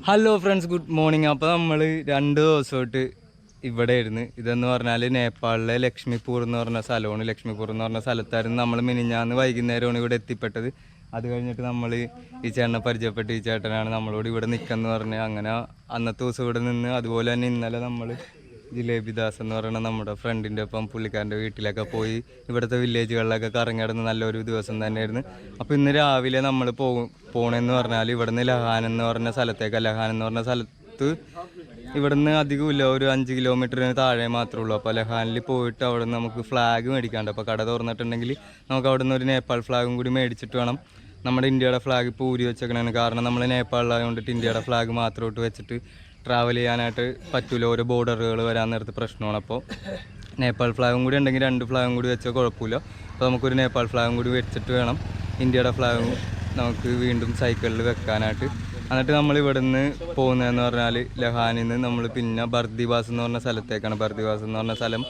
Hello friends, good morning. അപ്പോൾ നമ്മൾ 2 ദിവസമായിട്ട് ഇവിടെ ആയിരുന്നു. ഇതെന്ന് പറഞ്ഞാൽ നേപ്പാളിലെ ലക്ഷ്മിപൂർ എന്ന് പറഞ്ഞ സ്ഥലമാണ്. ലക്ഷ്മിപൂർ എന്ന് പറഞ്ഞ സ്ഥലത്തായിരുന്നു നമ്മൾ മിനിഞ്ഞാന്ന് വൈകുന്നേരമാണ് ഇവിടെ എത്തിപ്പെട്ടത്. അത് കഴിഞ്ഞിട്ട് നമ്മൾ ഈ ചേട്ടനെ പരിചയപ്പെട്ട് ഈ ചേട്ടനാണ് നമ്മളോട് ഇവിടെ നിൽക്കാമെന്ന് പറഞ്ഞ് അങ്ങനെ അന്നത്തെ ദിവസം ഇവിടെ നിന്ന്. അതുപോലെ തന്നെ ഇന്നലെ നമ്മൾ ജിലേബി ദാസ് എന്ന് പറയുന്ന നമ്മുടെ ഫ്രണ്ടിൻ്റെ ഒപ്പം പുള്ളിക്കാരൻ്റെ വീട്ടിലൊക്കെ പോയി ഇവിടുത്തെ വില്ലേജുകളിലൊക്കെ കറങ്ങിടന്ന് നല്ലൊരു ദിവസം തന്നെയായിരുന്നു. അപ്പോൾ ഇന്ന് രാവിലെ നമ്മൾ പോകണമെന്ന് പറഞ്ഞാൽ ഇവിടുന്ന് ലഹാൻ എന്ന് പറഞ്ഞ സ്ഥലത്തേക്ക്, ലഹാൻ എന്ന് പറഞ്ഞ സ്ഥലത്ത് ഇവിടുന്ന് അധികമില്ല, ഒരു 5 കിലോമീറ്ററിന് താഴെ മാത്രമേ ഉള്ളൂ. അപ്പോൾ ലഹാനിൽ പോയിട്ട് അവിടെ നിന്ന് നമുക്ക് ഫ്ലാഗ് മേടിക്കാണ്ട്. അപ്പോൾ കട തുറന്നിട്ടുണ്ടെങ്കിൽ നമുക്ക് അവിടെ നിന്ന് ഒരു നേപ്പാൾ ഫ്ലാഗും കൂടി മേടിച്ചിട്ട് വേണം. നമ്മുടെ ഇന്ത്യയുടെ ഫ്ലാഗ് ഇപ്പോൾ ഊരി വെച്ചേക്കണേന് കാരണം നമ്മൾ നേപ്പാളിലായതുകൊണ്ടിട്ട് ഇന്ത്യയുടെ ഫ്ലാഗ് മാത്രമായിട്ട് വെച്ചിട്ട് ട്രാവൽ ചെയ്യാനായിട്ട് പറ്റില്ല. ഓരോ ബോർഡറുകൾ വരാൻ നേരത്ത് പ്രശ്നമാണ്. അപ്പോൾ നേപ്പാൾ ഫ്ലാഗും കൂടി ഉണ്ടെങ്കിൽ 2 ഫ്ലാഗും കൂടി വെച്ചാൽ കുഴപ്പമില്ല. അപ്പോൾ നമുക്കൊരു നേപ്പാൾ ഫ്ലാഗും കൂടി വെച്ചിട്ട് വേണം ഇന്ത്യയുടെ ഫ്ലാഗും നമുക്ക് വീണ്ടും സൈക്കിളിൽ വെക്കാനായിട്ട്. എന്നിട്ട് നമ്മൾ ഇവിടെ നിന്ന് പോകുന്നതെന്ന് പറഞ്ഞാൽ ലഹാനിൽ നിന്ന് നമ്മൾ പിന്നെ ബർദിവാസ് എന്ന് പറഞ്ഞ സ്ഥലത്തേക്കാണ്. ബർദിവാസ് എന്ന് പറഞ്ഞ സ്ഥലം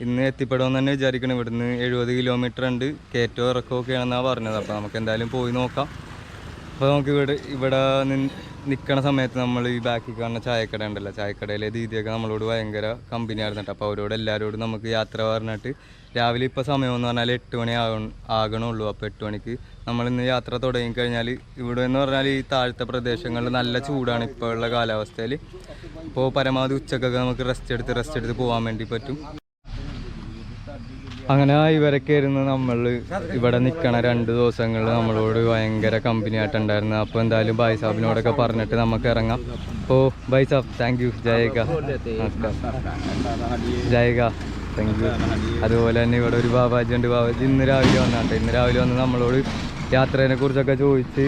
ഇന്ന് എത്തിപ്പെടുമെന്ന് തന്നെ വിചാരിക്കണം. ഇവിടുന്ന് 70 കിലോമീറ്റർ ഉണ്ട്, കയറ്റവും ഇറക്കമൊക്കെയാണെന്നാണ് പറഞ്ഞത്. അപ്പോൾ നമുക്ക് എന്തായാലും പോയി നോക്കാം. അപ്പോൾ നമുക്ക് ഇവിടെ നിൽക്കണ സമയത്ത് നമ്മൾ ഈ ബാക്കിൽ കാണുന്ന ചായക്കട ഉണ്ടല്ലോ, ചായക്കടയിലെ ദീദിയൊക്കെ നമ്മളോട് ഭയങ്കര കമ്പനി ആയിരുന്നിട്ട്. അപ്പോൾ അവരോട് എല്ലാവരോടും നമുക്ക് യാത്ര പറഞ്ഞിട്ട് രാവിലെ ഇപ്പോൾ സമയമെന്ന് പറഞ്ഞാൽ 8 മണി ആകണുള്ളൂ. അപ്പോൾ 8 മണിക്ക് നമ്മളിന്ന് യാത്ര തുടങ്ങിക്കഴിഞ്ഞാൽ ഇവിടെ എന്ന് പറഞ്ഞാൽ ഈ താഴത്തെ പ്രദേശങ്ങളിൽ നല്ല ചൂടാണ് ഇപ്പോൾ ഉള്ള കാലാവസ്ഥയിൽ. അപ്പോൾ പരമാവധി ഉച്ചക്കൊക്കെ നമുക്ക് റെസ്റ്റ് എടുത്ത് പോകാൻ വേണ്ടി പറ്റും. അങ്ങനെ ഇവരൊക്കെ ആയിരുന്നു നമ്മൾ ഇവിടെ നിൽക്കണ 2 ദിവസങ്ങളിൽ നമ്മളോട് ഭയങ്കര കമ്പനി ആയിട്ടുണ്ടായിരുന്നു. അപ്പോൾ എന്തായാലും ഭായ് സാബിനോടൊക്കെ പറഞ്ഞിട്ട് നമുക്ക് ഇറങ്ങാം. അപ്പോൾ ഭായ് സാബ് താങ്ക് യു. ജയക ജയക താങ്ക് യു. അതുപോലെ തന്നെ ഇവിടെ ഒരു ബാബാജി ഉണ്ട്. ബാബാജി ഇന്ന് രാവിലെ വന്ന് നമ്മളോട് യാത്രേനെ കുറിച്ചൊക്കെ ചോദിച്ച്.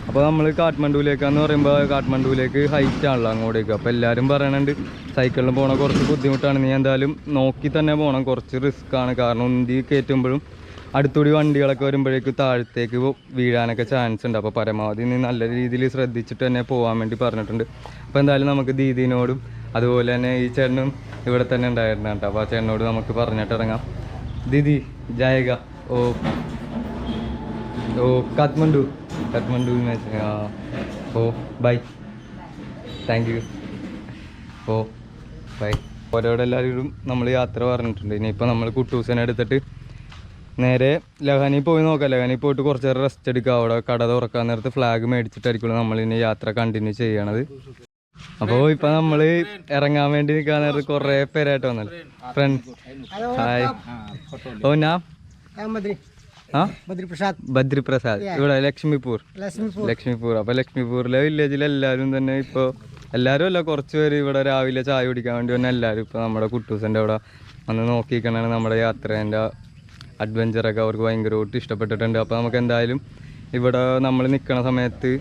അപ്പോൾ നമ്മൾ കാഠ്മണ്ഡുവിലേക്കാന്ന് പറയുമ്പോൾ കാഠ്മണ്ഡുവിലേക്ക് ഹൈറ്റ് ആണല്ലോ അങ്ങോട്ടേക്ക്. അപ്പോൾ എല്ലാവരും പറയണുണ്ട് സൈക്കിളിൽ പോകണം കുറച്ച് ബുദ്ധിമുട്ടാണ്, നീ എന്തായാലും നോക്കി തന്നെ പോകണം, കുറച്ച് റിസ്ക് ആണ്. കാരണം ഉന്തി കയറ്റുമ്പോഴും അടുത്തൂടി വണ്ടികളൊക്കെ വരുമ്പോഴേക്കും താഴത്തേക്ക് വീഴാനൊക്കെ ചാൻസ് ഉണ്ട്. അപ്പോൾ പരമാവധി നീ നല്ല രീതിയിൽ ശ്രദ്ധിച്ചിട്ട് തന്നെ പോകാൻ വേണ്ടി പറഞ്ഞിട്ടുണ്ട്. അപ്പോൾ എന്തായാലും നമുക്ക് ദീദീനോടും അതുപോലെ തന്നെ ഈ ചേട്ടനും ഇവിടെ തന്നെ ഉണ്ടായിരുന്നു കേട്ടോ. അപ്പോൾ ആ ചേട്ടനോട് നമുക്ക് പറഞ്ഞിട്ട് ഇറങ്ങാം. ദീദി ജായക ഓ കാഠ്മണ്ഡു ഓ ബൈ താങ്ക് യു ഓ ബൈ. ഓരോടെല്ലാവരും നമ്മൾ യാത്ര പറഞ്ഞിട്ടുണ്ട്. ഇനിയിപ്പോൾ നമ്മൾ കുട്ടൂസനെ എടുത്തിട്ട് നേരെ ലഹാനിൽ പോയി നോക്കാം. ലഹാനിൽ പോയിട്ട് കുറച്ച് നേരം റെസ്റ്റ് എടുക്കുക. അവിടെ കട തുറക്കാൻ നേരത്ത് ഫ്ലാഗ് മേടിച്ചിട്ടായിരിക്കുള്ളൂ നമ്മളിനി യാത്ര കണ്ടിന്യൂ ചെയ്യണത്. അപ്പോൾ ഇപ്പം നമ്മൾ ഇറങ്ങാൻ വേണ്ടി നിൽക്കാൻ നേരത്ത് കുറേ പേരായിട്ട് വന്നല്ലോ ഫ്രണ്ട്. ഹായ്. ഓ ഞാൻ ബദ്രിപ്രസാദ്, ഇവിടെ ലക്ഷ്മിപൂർ. അപ്പോൾ ലക്ഷ്മിപൂരിലെ വില്ലേജിൽ എല്ലാവരും തന്നെ ഇപ്പോൾ എല്ലാവരും അല്ല, കുറച്ച് പേര് ഇവിടെ രാവിലെ ചായ കുടിക്കാൻ വേണ്ടി വന്നെ എല്ലാവരും ഇപ്പോൾ നമ്മുടെ കുട്ടൂസിൻ്റെ അവിടെ വന്ന് നോക്കിക്കണാണ്. നമ്മുടെ യാത്രേൻ്റെ അഡ്വഞ്ചറൊക്കെ അവർക്ക് ഭയങ്കരമായിട്ട് ഇഷ്ടപ്പെട്ടിട്ടുണ്ട്. അപ്പോൾ നമുക്ക് എന്തായാലും ഇവിടെ നമ്മൾ നിൽക്കുന്ന സമയത്ത്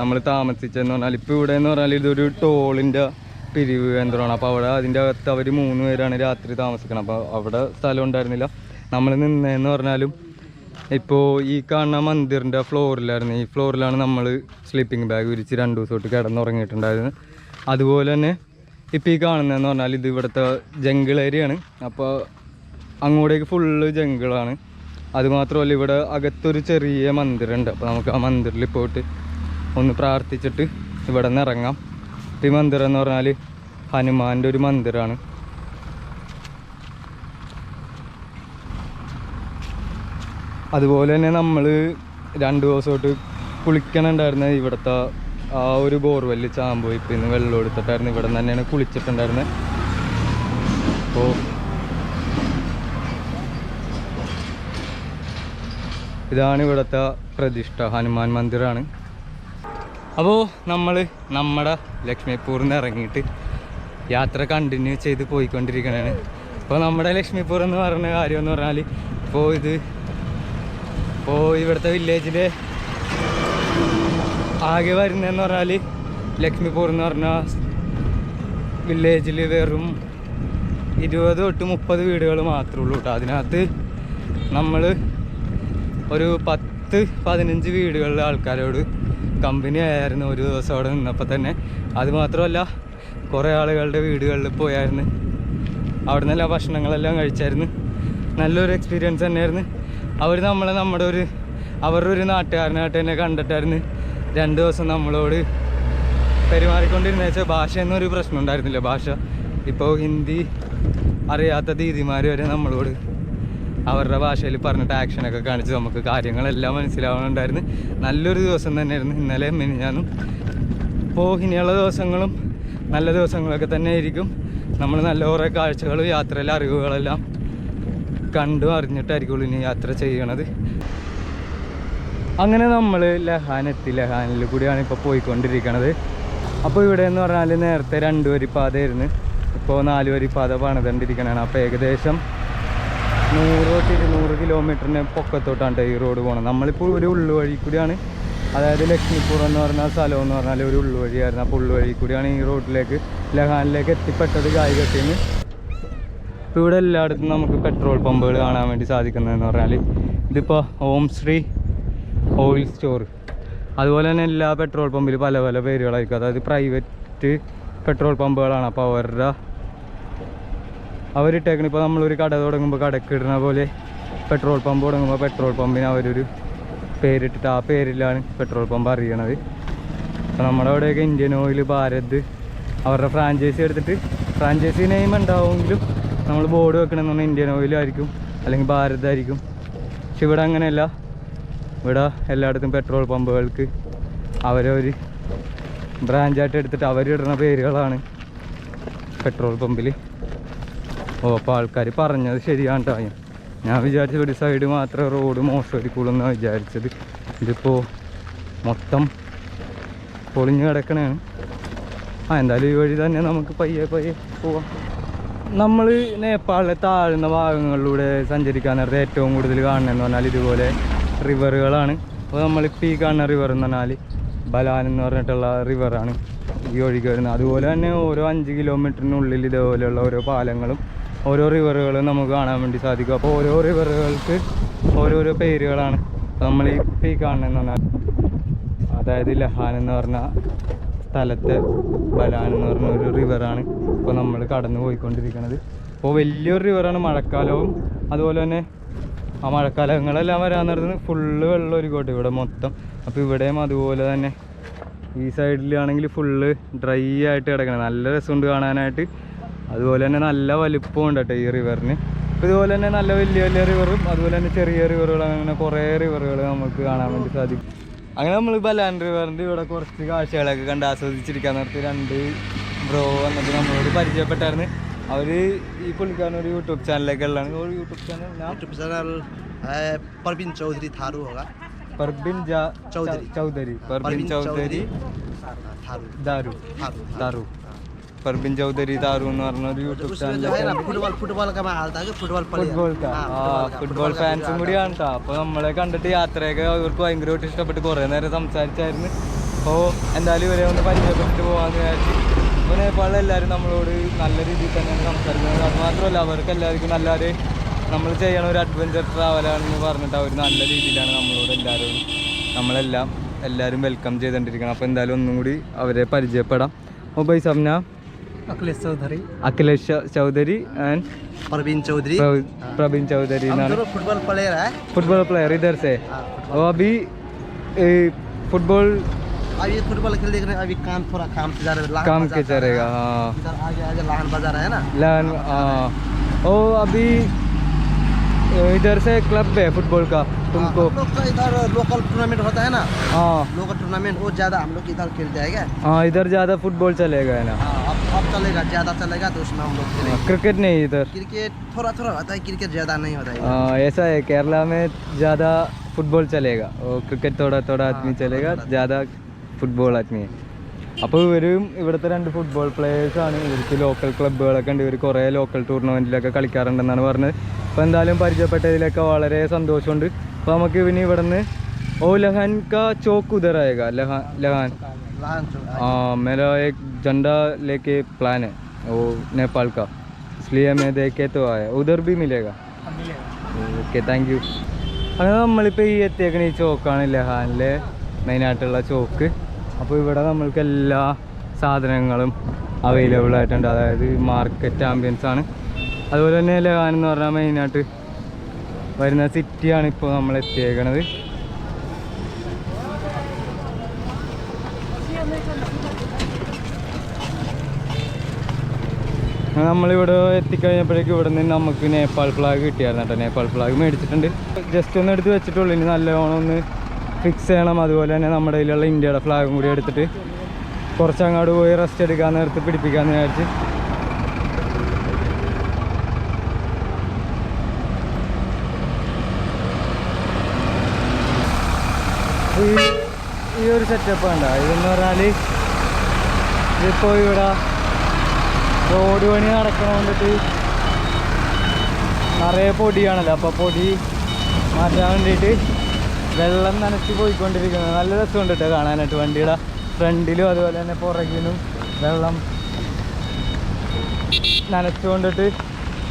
നമ്മൾ താമസിച്ചതെന്ന് പറഞ്ഞാൽ ഇപ്പോൾ ഇവിടെ എന്ന് പറഞ്ഞാൽ ഇതൊരു ടോളിൻ്റെ പിരിവ് കേന്ദ്രമാണ്. അപ്പോൾ അവിടെ അതിൻ്റെ അകത്ത് അവർ 3 പേരാണ് രാത്രി താമസിക്കണം. അപ്പോൾ അവിടെ സ്ഥലം ഉണ്ടായിരുന്നില്ല. നമ്മൾ നിന്നതെന്ന് പറഞ്ഞാലും ഇപ്പോൾ ഈ കാണുന്ന മന്ദിറിൻ്റെ ഫ്ലോറിലായിരുന്നു. ഈ ഫ്ലോറിലാണ് നമ്മൾ സ്ലീപ്പിംഗ് ബാഗ് വിരിച്ച് 2 ദിവസമായിട്ട് കിടന്നുറങ്ങിയിട്ടുണ്ടായിരുന്നു. അതുപോലെ തന്നെ ഇപ്പോൾ ഈ കാണുന്നതെന്ന് പറഞ്ഞാൽ ഇത് ഇവിടുത്തെ ജംഗിൾ ഏരിയയാണ്. അപ്പോൾ അങ്ങോട്ടേക്ക് ഫുള്ള് ജംഗിളാണ്. അതുമാത്രമല്ല ഇവിടെ അകത്തൊരു ചെറിയ മന്ദിരമുണ്ട്. അപ്പോൾ നമുക്ക് ആ മന്ദിറിൽ പോയിട്ട് ഒന്ന് പ്രാർത്ഥിച്ചിട്ട് ഇവിടെ നിന്ന് ഇറങ്ങാം. ഈ മന്ദിരം എന്ന് പറഞ്ഞാൽ ഹനുമാൻ്റെ ഒരു മന്ദിരമാണ്. അതുപോലെ തന്നെ നമ്മൾ 2 ദിവസമായിട്ട് കുളിക്കണുണ്ടായിരുന്നത് ഇവിടുത്തെ ആ ഒരു ബോർവെല്ലിൽ ചാമ്പോയിപ്പിൽ നിന്ന് വെള്ളം എടുത്തിട്ടായിരുന്നു. ഇവിടെ നിന്ന് തന്നെയാണ് കുളിച്ചിട്ടുണ്ടായിരുന്നത്. അപ്പോൾ ഇതാണ് ഇവിടുത്തെ പ്രതിഷ്ഠ, ഹനുമാൻ മന്ദിരമാണ്. അപ്പോൾ നമ്മൾ നമ്മുടെ ലക്ഷ്മിപൂരിൽ നിന്ന് ഇറങ്ങിയിട്ട് യാത്ര കണ്ടിന്യൂ ചെയ്ത് പോയിക്കൊണ്ടിരിക്കുകയാണ്. അപ്പോൾ നമ്മുടെ ലക്ഷ്മിപൂർ എന്ന് പറയുന്ന കാര്യം എന്ന് പറഞ്ഞാൽ ഇപ്പോൾ ഇവിടുത്തെ വില്ലേജിൽ ആകെ വരുന്നതെന്ന് പറഞ്ഞാൽ ലക്ഷ്മിപൂർ എന്ന് പറഞ്ഞ വില്ലേജിൽ വെറും 20 തൊട്ട് 30 വീടുകൾ മാത്രമേ ഉള്ളൂ കേട്ടോ. അതിനകത്ത് നമ്മൾ ഒരു 10-15 വീടുകളിലെ ആൾക്കാരോട് കമ്പനി ആയിരുന്നു ഒരു ദിവസം അവിടെ നിന്നപ്പോൾ തന്നെ. അതുമാത്രമല്ല കുറേ ആളുകളുടെ വീടുകളിൽ പോയായിരുന്നു, അവിടെ നിന്നെല്ലാം ഭക്ഷണങ്ങളെല്ലാം കഴിച്ചായിരുന്നു. നല്ലൊരു എക്സ്പീരിയൻസ് തന്നെയായിരുന്നു. അവർ നമ്മളെ അവരുടെ ഒരു നാട്ടുകാരനായിട്ട് തന്നെ കണ്ടിട്ടായിരുന്നു 2 ദിവസം നമ്മളോട് പെരുമാറിക്കൊണ്ടിരുന്ന വെച്ചാൽ ഭാഷ എന്നൊരു പ്രശ്നം ഉണ്ടായിരുന്നില്ല. ഭാഷ ഇപ്പോൾ ഹിന്ദി അറിയാത്ത ദീദിമാർ വരെ നമ്മളോട് അവരുടെ ഭാഷയിൽ പറഞ്ഞിട്ട് ആക്ഷനൊക്കെ കാണിച്ച് നമുക്ക് കാര്യങ്ങളെല്ലാം മനസ്സിലാവുന്നുണ്ടായിരുന്നു. നല്ലൊരു ദിവസം തന്നെയായിരുന്നു ഇന്നലെ മിനിഞ്ഞാന്നും. അപ്പോൾ ഇനിയുള്ള ദിവസങ്ങളും നല്ല ദിവസങ്ങളൊക്കെ തന്നെ ആയിരിക്കും. നമ്മൾ നല്ല കുറേ കാഴ്ചകളും യാത്രയിലെ അറിവുകളെല്ലാം കണ്ടും അറിഞ്ഞിട്ടായിരിക്കുള്ളൂ ഇനി യാത്ര ചെയ്യണത്. അങ്ങനെ നമ്മൾ ലഹാനെത്തി. ലഹാനിൽ കൂടിയാണ് ഇപ്പോൾ പോയിക്കൊണ്ടിരിക്കണത്. അപ്പോൾ ഇവിടെ എന്ന് പറഞ്ഞാൽ നേരത്തെ 2 വരിപ്പാതയായിരുന്നു, ഇപ്പോൾ 4 വരിപ്പാത പണിതുകൊണ്ടിരിക്കണതാണ്. അപ്പോൾ ഏകദേശം 100-200 കിലോമീറ്ററിന് പൊക്കത്തോട്ടാണ് ഈ റോഡ് പോകണം. നമ്മളിപ്പോൾ ഒരു ഉള്ളുവഴി കൂടിയാണ്, അതായത് ലക്ഷ്മിപൂർ എന്ന് പറഞ്ഞ സ്ഥലം എന്ന് പറഞ്ഞാൽ ഒരു ഉള്ളുവഴിയായിരുന്നു. അപ്പോൾ ഉള്ളുവഴി കൂടിയാണ് ഈ റോഡിലേക്ക് ലഹാനിലേക്ക് എത്തിപ്പെട്ടത് ഗായികത്തിന്. ഇപ്പോൾ ഇവിടെ എല്ലായിടത്തും നമുക്ക് പെട്രോൾ പമ്പുകൾ കാണാൻ വേണ്ടി സാധിക്കുന്നതെന്ന് പറഞ്ഞാൽ ഇതിപ്പോൾ ഓം ശ്രീ ഓയിൽ സ്റ്റോർ, അതുപോലെ തന്നെ എല്ലാ പെട്രോൾ പമ്പിൽ പല പല പേരുകളായിരിക്കും. അതായത് പ്രൈവറ്റ് പെട്രോൾ പമ്പുകളാണ്. അപ്പോൾ അവരിട്ടേക്കണം. ഇപ്പോൾ നമ്മളൊരു കട തുടങ്ങുമ്പോൾ കടക്ക് ഇടുന്ന പോലെ പെട്രോൾ പമ്പ് തുടങ്ങുമ്പോൾ പെട്രോൾ പമ്പിന് അവരൊരു പേരിട്ടിട്ട് ആ പേരിലാണ് പെട്രോൾ പമ്പ് അറിയണത്. അപ്പോൾ നമ്മുടെ അവിടെയൊക്കെ ഇന്ത്യൻ ഓയിൽ, ഭാരത് അവരുടെ ഫ്രാഞ്ചൈസി എടുത്തിട്ട് ഫ്രാഞ്ചൈസി നെയിം ഉണ്ടാവുമെങ്കിലും നമ്മൾ ബോർഡ് വെക്കണമെന്ന് പറഞ്ഞാൽ ഇന്ത്യൻ ഓയിലായിരിക്കും അല്ലെങ്കിൽ ഭാരതായിരിക്കും. പക്ഷെ ഇവിടെ അങ്ങനെയല്ല. ഇവിടെ എല്ലായിടത്തും പെട്രോൾ പമ്പുകൾക്ക് അവരൊരു ബ്രാഞ്ചായിട്ട് എടുത്തിട്ട് അവരിടുന്ന പേരുകളാണ് പെട്രോൾ പമ്പിൽ. അപ്പോൾ ആൾക്കാർ പറഞ്ഞത് ശരിയാണ് കേട്ടോ. ഞാൻ വിചാരിച്ച ഒരു സൈഡ് മാത്രമേ റോഡ് മോശമായിരിക്കുള്ളൂ എന്നാണ് വിചാരിച്ചത്. ഇതിപ്പോൾ മൊത്തം പൊളിഞ്ഞ് കിടക്കണതാണ്. എന്തായാലും ഈ വഴി തന്നെ നമുക്ക് പയ്യെ പോവാം. നമ്മൾ നേപ്പാളിലെ താഴ്ന്ന ഭാഗങ്ങളിലൂടെ സഞ്ചരിക്കാൻ നേരത്തെ ഏറ്റവും കൂടുതൽ കാണുന്നതെന്ന് പറഞ്ഞാൽ ഇതുപോലെ റിവറുകളാണ്. അപ്പോൾ നമ്മളിപ്പോൾ ഈ കാണുന്ന റിവർ എന്ന് പറഞ്ഞാൽ ബലാൻ എന്ന് പറഞ്ഞിട്ടുള്ള റിവറാണ് ഈ ഒഴുകി വരുന്നത്. അതുപോലെ തന്നെ ഓരോ 5 കിലോമീറ്ററിനുള്ളിൽ ഇതുപോലെയുള്ള ഓരോ പാലങ്ങളും ഓരോ റിവറുകളും നമുക്ക് കാണാൻ വേണ്ടി സാധിക്കും. അപ്പോൾ ഓരോ റിവറുകൾക്ക് ഓരോരോ പേരുകളാണ്. നമ്മൾ ഇപ്പോൾ ഈ കാണുന്നതെന്ന് പറഞ്ഞാൽ അതായത് ലഹാൻ എന്ന് പറഞ്ഞ സ്ഥലത്ത് ബലാൻ എന്ന് പറഞ്ഞ ഒരു റിവറാണ് ഇപ്പോൾ നമ്മൾ കടന്നു പോയിക്കൊണ്ടിരിക്കുന്നത്. അപ്പോൾ വലിയൊരു റിവറാണ്. മഴക്കാലവും അതുപോലെ തന്നെ ആ മഴക്കാലങ്ങളെല്ലാം വരാൻ നേരത്തിന് ഫുള്ള് വെള്ളം ഒരുക്കോട്ടെ ഇവിടെ മൊത്തം. അപ്പോൾ ഇവിടെയും അതുപോലെ തന്നെ ഈ സൈഡിലാണെങ്കിൽ ഫുള്ള് ഡ്രൈ ആയിട്ട് കിടക്കണം. നല്ല രസമുണ്ട് കാണാനായിട്ട്. അതുപോലെ തന്നെ നല്ല വലിപ്പമുണ്ട് കേട്ടോ ഈ റിവറിന്. അപ്പോൾ ഇതുപോലെ തന്നെ നല്ല വലിയ വലിയ റിവറും അതുപോലെ തന്നെ ചെറിയ റിവറുകൾ, അങ്ങനെ കുറേ റിവറുകൾ നമുക്ക് കാണാൻ വേണ്ടി സാധിക്കും. അങ്ങനെ നമ്മൾ ബലാൻ റിവറിൻ്റെ ഇവിടെ കുറച്ച് കാഴ്ചകളൊക്കെ കണ്ട് ആസ്വദിച്ചിരിക്കാൻ നേരത്തെ 2 ബ്രോ വന്നിട്ട് നമ്മളോട് പരിചയപ്പെട്ടായിരുന്നു. അവർ ഈ പുള്ളിക്കാരൻ ഒരു യൂട്യൂബ് ചാനലൊക്കെ ഉള്ളതാണ്. ഒരു യൂട്യൂബ് ചാനൽ परवीन चौधरी थारू होगा। परवीन चौधरी दारू परवीन चौधरी दारू എന്ന് പറഞ്ഞ ഒരു യൂട്യൂബ് ചാനൽ. ഫുട്ബോൾ ഫാൻസും കൂടിയാണ് കേട്ടോ. അപ്പോൾ നമ്മളെ കണ്ടിട്ട് യാത്രയൊക്കെ അവർക്ക് ഭയങ്കരമായിട്ട് ഇഷ്ടപ്പെട്ട് കുറേ നേരം സംസാരിച്ചായിരുന്നു. അപ്പോൾ എന്തായാലും ഇവരെ ഒന്ന് പരിചയപ്പെട്ടിട്ട് പോകാമെന്ന് വിചാരിച്ചു. അപ്പോൾ നേപ്പാളിൽ എല്ലാവരും നമ്മളോട് നല്ല രീതിയിൽ തന്നെയാണ് സംസാരിക്കുന്നത്. അതുമാത്രമല്ല അവർക്ക് എല്ലാവർക്കും നല്ലൊരു നമ്മൾ ചെയ്യണ ഒരു അഡ്വഞ്ചർ ട്രാവലാണെന്ന് പറഞ്ഞിട്ട് അവർ നല്ല രീതിയിലാണ് നമ്മളോട് എല്ലാവരും വെൽക്കം ചെയ്തുകൊണ്ടിരിക്കണം. അപ്പോൾ എന്തായാലും ഒന്നും കൂടി അവരെ പരിചയപ്പെടാം. ഓ bye Sabna Akhilesh Chaudhary and Parveen Chaudhary football player इधर से। वो अभी फुटबॉल खेलने के अभी काम से जा रहे हैं। काम के चलेगा। हाँ इधर आगे लाहन बाजार है ना। लाहन ओ अभी इधर से क्लब है फुटबॉल का तुमको। हम लोग का इधर लोकल टूर्नामेंट होता है ना। हाँ लोकल टूर्नामेंट वो ज़्यादा हम लोग इधर खेलते हैं क्या। हाँ इधर ज़्यादा फुटबॉल चलेगा है ना। अब चलेगा, ज़्यादा चलेगा तो उसमें हम लोग खेलेंगे। क्रिकेट नहीं इधर। क्रिकेट थोड़ा होता है, क्रिकेट ज़्यादा नहीं होता है। ऐसा है केरला में ज़्यादा फुटबॉल चलेगा और क्रिकेट थोड़ा आदमी चलेगा, ज़्यादा ഫുട്ബോൾ ആത്മീയ. അപ്പോൾ ഇവരും ഇവിടുത്തെ 2 ഫുട്ബോൾ പ്ലേയേഴ്സാണ്. ഇവർക്ക് ലോക്കൽ ക്ലബ്ബുകളൊക്കെ ഉണ്ട്. ഇവർ കുറേ ലോക്കൽ ടൂർണമെൻറ്റിലൊക്കെ കളിക്കാറുണ്ടെന്നാണ് പറഞ്ഞത്. അപ്പോൾ എന്തായാലും പരിചയപ്പെട്ടതിലൊക്കെ വളരെ സന്തോഷമുണ്ട്. അപ്പോൾ നമുക്ക് ഇവന് ഇവിടെ നിന്ന് ലഹാൻ കാ ചോക്ക് ഉധർ ആയേगा ലഹാൻ मेरा एक झंडा लेके प्लान है वो नेपाल का, इसलिए मैं देखे तो आया. उधर भी मिलेगा. Okay thank you. അങ്ങനെ നമ്മളിപ്പോൾ ഈ എത്തിയേക്കണ ഈ ചോക്കാണ് ലഹാനിലെ മെയിനായിട്ടുള്ള ചോക്ക്. അപ്പോൾ ഇവിടെ നമ്മൾക്ക് എല്ലാ സാധനങ്ങളും അവൈലബിൾ ആയിട്ടുണ്ട്. അതായത് മാർക്കറ്റ് ആംബിയൻസ് ആണ്. അതുപോലെ തന്നെ ലഹാൻ എന്ന് പറഞ്ഞാൽ മെയിനായിട്ട് വരുന്ന സിറ്റിയാണ് ഇപ്പോൾ നമ്മൾ എത്തിയേക്കണത്. നമ്മളിവിടെ എത്തിക്കഴിഞ്ഞപ്പോഴേക്കും ഇവിടെ നിന്ന് നമുക്ക് നേപ്പാൾ ഫ്ലാഗ് കിട്ടിയായിരുന്നു കേട്ടോ. നേപ്പാൾ ഫ്ലാഗ് മേടിച്ചിട്ടുണ്ട്. ജസ്റ്റ് ഒന്ന് എടുത്ത് വെച്ചിട്ടുള്ളൂ. ഇനി നല്ലോണം ഒന്ന് ഫിക്സ് ചെയ്യണം. അതുപോലെ തന്നെ നമ്മുടെ കയ്യിലുള്ള ഇന്ത്യയുടെ ഫ്ലാഗും കൂടി എടുത്തിട്ട് കുറച്ച് അങ്ങോട്ട് പോയി റെസ്റ്റ് എടുക്കാൻ നേരത്ത് പിടിപ്പിക്കാമെന്ന് വിചാരിച്ച്. ഈ ഒരു സെറ്റപ്പ് വേണ്ട. ഇതെന്ന് പറഞ്ഞാൽ ഇതിപ്പോൾ ഇവിടെ റോഡ് പണി നടക്കണോണ്ടിട്ട് നിറയെ പൊടിയാണല്ലോ. അപ്പോൾ പൊടി മാറ്റാൻ വേണ്ടിയിട്ട് വെള്ളം നനച്ച് പോയിക്കൊണ്ടിരിക്കുന്നത്. നല്ല രസമുണ്ട് കേട്ടോ കാണാനായിട്ട്. വണ്ടിയുടെ ഫ്രണ്ടിലും അതുപോലെ തന്നെ പുറകിലും വെള്ളം നനച്ചുകൊണ്ടിട്ട്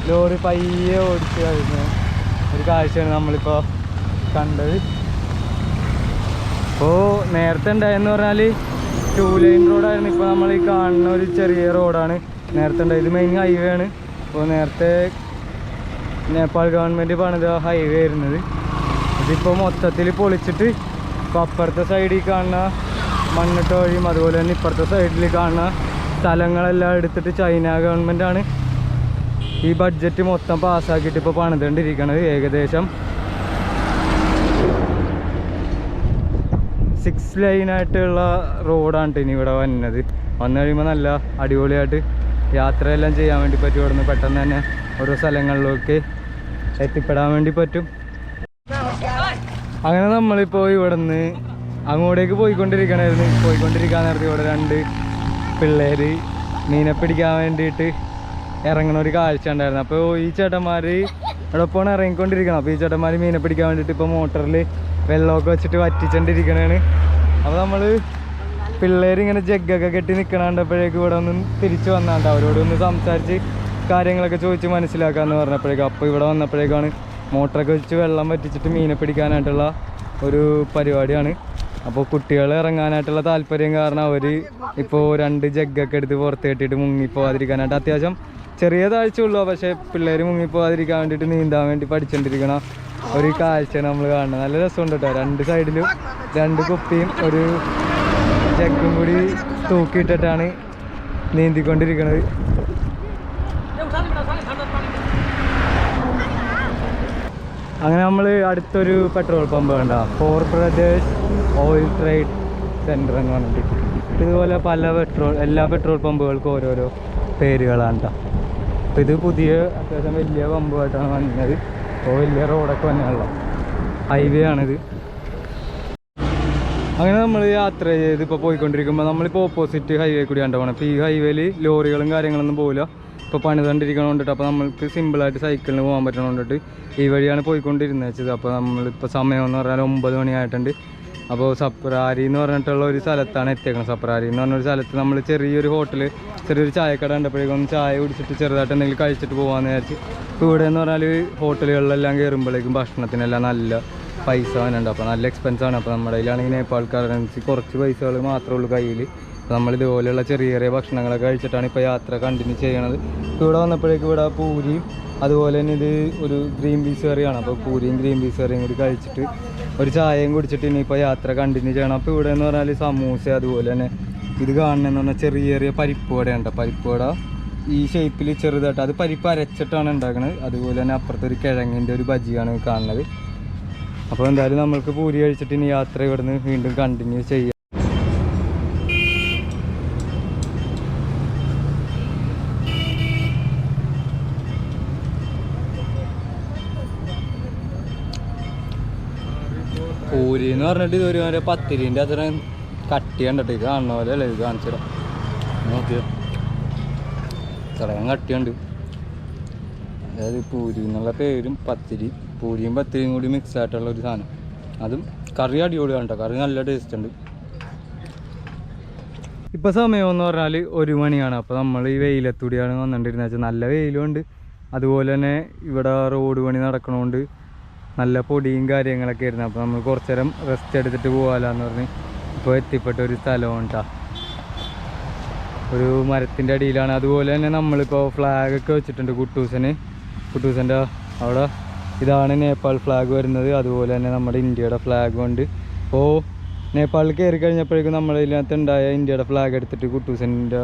ലോറി പയ്യെ ഓടിച്ച് കഴിഞ്ഞ ഒരു കാഴ്ചയാണ് നമ്മളിപ്പോൾ കണ്ടത്. അപ്പോൾ നേരത്തെ ഉണ്ടായെന്ന് പറഞ്ഞാൽ 2 ലൈൻ റോഡായിരുന്നു. ഇപ്പോൾ നമ്മൾ ഈ കാണുന്ന ഒരു ചെറിയ റോഡാണ് നേരത്തെ ഉണ്ടായത്. ഇത് മെയിൻ ഹൈവേ ആണ്. അപ്പോൾ നേരത്തെ നേപ്പാൾ ഗവൺമെൻറ് പണിത ഹൈവേ ആയിരുന്നത്. ഇതിപ്പോൾ മൊത്തത്തിൽ പൊളിച്ചിട്ട് ഇപ്പോൾ അപ്പുറത്തെ സൈഡിൽ കാണുന്ന മണ്ണിട്ട വഴിയും അതുപോലെ തന്നെ ഇപ്പുറത്തെ സൈഡിൽ കാണുന്ന സ്ഥലങ്ങളെല്ലാം എടുത്തിട്ട് ചൈന ഗവൺമെൻറ്റാണ് ഈ ബഡ്ജറ്റ് മൊത്തം പാസ്സാക്കിയിട്ട് ഇപ്പോൾ പണിതുകൊണ്ടിരിക്കുന്നത്. ഏകദേശം 6 ലൈനായിട്ടുള്ള റോഡാണ് ഇനി ഇവിടെ വന്നത്. വന്നു കഴിയുമ്പോൾ നല്ല അടിപൊളിയായിട്ട് യാത്രയെല്ലാം ചെയ്യാൻ വേണ്ടി പറ്റും. ഇവിടെ നിന്ന് പെട്ടെന്ന് തന്നെ ഓരോ സ്ഥലങ്ങളിലേക്ക് എത്തിപ്പെടാൻ വേണ്ടി പറ്റും. അങ്ങനെ നമ്മളിപ്പോൾ ഇവിടെ നിന്ന് അങ്ങോട്ടേക്ക് പോയിക്കൊണ്ടിരിക്കാൻ നേരത്തെ ഇവിടെ 2 പിള്ളേർ മീനെ പിടിക്കാൻ വേണ്ടിയിട്ട് ഇറങ്ങുന്ന ഒരു കാഴ്ച ഉണ്ടായിരുന്നു. അപ്പോൾ ഈ ചേട്ടന്മാർ ഇവിടെ ഇപ്പോൾ ഇറങ്ങിക്കൊണ്ടിരിക്കണം. അപ്പോൾ ഈ ചേട്ടന്മാർ മീനെ പിടിക്കാൻ വേണ്ടിയിട്ട് ഇപ്പോൾ മോട്ടറിൽ വെള്ളമൊക്കെ വെച്ചിട്ട് വറ്റിച്ചോണ്ടിരിക്കണതാണ്. അപ്പോൾ നമ്മൾ പിള്ളേരിങ്ങനെ ജഗ്ഗൊക്കെ കെട്ടി നിൽക്കണപ്പോഴേക്കും ഇവിടെ ഒന്ന് തിരിച്ച് വന്നാണ്ട് അവരോടൊന്ന് സംസാരിച്ച് കാര്യങ്ങളൊക്കെ ചോദിച്ച് മനസ്സിലാക്കാമെന്ന് പറഞ്ഞപ്പോഴേക്കും അപ്പോൾ ഇവിടെ വന്നപ്പോഴേക്കാണ് മോട്ടറൊക്കെ വെച്ച് വെള്ളം വറ്റിച്ചിട്ട് മീനെ പിടിക്കാനായിട്ടുള്ള ഒരു പരിപാടിയാണ്. അപ്പോൾ കുട്ടികൾ ഇറങ്ങാനായിട്ടുള്ള താല്പര്യം കാരണം അവർ ഇപ്പോൾ 2 ജഗ്ഗൊക്കെ എടുത്ത് പുറത്ത് കെട്ടിയിട്ട് മുങ്ങിപ്പോകാതിരിക്കാനായിട്ട് അത്യാവശ്യം ചെറിയ താഴ്ചയുള്ളൂ. പക്ഷേ പിള്ളേർ മുങ്ങിപ്പോകാതിരിക്കാൻ വേണ്ടിയിട്ട് നീന്താൻ വേണ്ടി പഠിച്ചുകൊണ്ടിരിക്കണ ഒരു കാഴ്ചയാണ് നമ്മൾ കാണുന്നത്. നല്ല രസമുണ്ട് കേട്ടോ. 2 സൈഡിലും 2 കുപ്പിയും ഒരു ജഗ്ഗും കൂടി തൂക്കിയിട്ടിട്ടാണ് നീന്തിക്കൊണ്ടിരിക്കുന്നത്. അങ്ങനെ നമ്മൾ അടുത്തൊരു പെട്രോൾ പമ്പ് കണ്ട 4 ബ്രദേഴ്സ് ഓയിൽ ട്രേഡ് സെൻറ്റർ എന്ന് പറഞ്ഞിട്ട്. ഇതുപോലെ എല്ലാ പെട്രോൾ പമ്പുകൾക്കും ഓരോരോ പേരുകളാണ് കേട്ടോ. അപ്പോൾ ഇത് പുതിയ അത്യാവശ്യം വലിയ പമ്പുമായിട്ടാണ് വന്നത്. അപ്പോൾ വലിയ റോഡൊക്കെ വന്നുള്ള ഹൈവേ ആണിത്. അങ്ങനെ നമ്മൾ യാത്ര ചെയ്ത് ഇപ്പോൾ പോയിക്കൊണ്ടിരിക്കുമ്പോൾ നമ്മളിപ്പോൾ ഓപ്പോസിറ്റ് ഹൈവേ കൂടി കണ്ടു. ഇപ്പോൾ ഈ ഹൈവേയിൽ ലോറികളും കാര്യങ്ങളൊന്നും പോകില്ല. ഇപ്പോൾ പണിതുകൊണ്ടിരിക്കണോണ്ടിട്ട് അപ്പോൾ നമ്മൾക്ക് സിമ്പിളായിട്ട് സൈക്കിളിന് പോകാൻ പറ്റണോണ്ടിട്ട് ഈ വഴിയാണ് പോയിക്കൊണ്ടിരുന്നത് വെച്ചത്. അപ്പോൾ നമ്മളിപ്പോൾ സമയം എന്ന് പറഞ്ഞാൽ 9 മണിയായിട്ടുണ്ട്. അപ്പോൾ സപ്രാരി എന്ന് പറഞ്ഞിട്ടുള്ള ഒരു സ്ഥലത്താണ് എത്തിയേക്കുന്നത്. സപ്രാരി എന്ന് പറഞ്ഞൊരു സ്ഥലത്ത് നമ്മൾ ചെറിയൊരു ഹോട്ടൽ, ചെറിയൊരു ചായക്കട കണ്ടപ്പോഴേക്കും ചായ കുടിച്ചിട്ട് ചെറുതായിട്ട് എന്തെങ്കിലും കഴിച്ചിട്ട് പോകാമെന്ന് വിചാരിച്ച്. ഇപ്പോൾ ഇവിടെ എന്ന് പറഞ്ഞാൽ ഹോട്ടലുകളിലെല്ലാം കയറുമ്പോഴേക്കും ഭക്ഷണത്തിനെല്ലാം നല്ല പൈസ വന്നുണ്ട്. അപ്പോൾ നല്ല എക്സ്പെൻസാണ്. അപ്പോൾ നമ്മുടെ കയ്യിലാണെങ്കിൽ നേപ്പാൾ കറൻസി കുറച്ച് പൈസകൾ മാത്രമേ ഉള്ളൂ കയ്യിൽ. നമ്മൾ ഇതുപോലെയുള്ള ചെറിയ ചെറിയ ഭക്ഷണങ്ങളൊക്കെ കഴിച്ചിട്ടാണ് ഇപ്പോൾ യാത്ര കണ്ടിന്യൂ ചെയ്യണത്. ഇപ്പോൾ ഇവിടെ വന്നപ്പോഴേക്കും ഇവിടെ പൂരിയും അതുപോലെ തന്നെ ഇത് ഒരു ഗ്രീൻ പീസ് കറിയാണ്. അപ്പോൾ പൂരിയും ഗ്രീൻ പീസ് കറിയും കൂടി കഴിച്ചിട്ട് ഒരു ചായയും കുടിച്ചിട്ട് ഇനിയിപ്പോൾ യാത്ര കണ്ടിന്യൂ ചെയ്യണം. അപ്പോൾ ഇവിടെ എന്ന് പറഞ്ഞാൽ സമൂസ അതുപോലെ തന്നെ ഇത് കാണണമെന്ന് പറഞ്ഞാൽ ചെറിയ ചെറിയ പരിപ്പ് വടയുണ്ട്. പരിപ്പ് വട ഈ ഷേപ്പിൽ ചെറുതായിട്ട് അത് പരിപ്പ് അരച്ചിട്ടാണ് ഉണ്ടാക്കുന്നത്. അതുപോലെ തന്നെ അപ്പുറത്തെ ഒരു കിഴങ്ങിൻ്റെ ഒരു ബജിയാണ് കാണുന്നത്. അപ്പോൾ എന്തായാലും നമ്മൾക്ക് പൂരി കഴിച്ചിട്ട് ഇനി യാത്ര ഇവിടുന്ന് വീണ്ടും കണ്ടിന്യൂ ചെയ്യാം. പൂരി എന്ന് പറഞ്ഞിട്ട് ഇതൊരു പത്തിരിൻ്റെ അത്ര കട്ടി കണ്ടിട്ട് ഇത് കാണുന്ന പോലെ അല്ലേ ഇത് കാണിച്ചിടാം. നോക്കിയോ ഇത്രയും കട്ടിയുണ്ട്. അതായത് പൂരി എന്നുള്ള പേരും പൂരിയും പത്തിരിയും കൂടി മിക്സ് ആയിട്ടുള്ള ഒരു സാധനം. അതും കറി അടിപൊളിയാണ് കേട്ടോ. കറി നല്ല ടേസ്റ്റ് ഉണ്ട്. ഇപ്പോൾ സമയം എന്ന് പറഞ്ഞാൽ 1 മണിയാണ്. അപ്പോൾ നമ്മൾ ഈ വെയിലത്തൂടിയാണ് വന്നിട്ടിരുന്നത് വെച്ചാൽ നല്ല വെയിലുണ്ട്. അതുപോലെ തന്നെ ഇവിടെ റോഡ് പണി നടക്കണോണ്ട് നല്ല പൊടിയും കാര്യങ്ങളൊക്കെ ആയിരുന്നു. അപ്പോൾ നമ്മൾ കുറച്ച് നേരം റെസ്റ്റ് എടുത്തിട്ട് പോകാമെന്ന് പറഞ്ഞ് ഇപ്പോൾ എത്തിപ്പെട്ട ഒരു സ്ഥലമാണ് കേട്ടോ. ഒരു മരത്തിൻ്റെ അടിയിലാണ്. അതുപോലെ തന്നെ നമ്മളിപ്പോൾ ഫ്ലാഗൊക്കെ വെച്ചിട്ടുണ്ട് കുട്ടൂസൻ്റെ അവിടെ. ഇതാണ് നേപ്പാൾ ഫ്ലാഗ് വരുന്നത്. അതുപോലെ തന്നെ നമ്മുടെ ഇന്ത്യയുടെ ഫ്ലാഗും ഉണ്ട്. അപ്പോൾ നേപ്പാളിൽ കയറി കഴിഞ്ഞപ്പോഴേക്കും നമ്മുടെ ഇതിനകത്ത് ഉണ്ടായ ഇന്ത്യയുടെ ഫ്ലാഗ് എടുത്തിട്ട് കുട്ടൂസൻ്റെ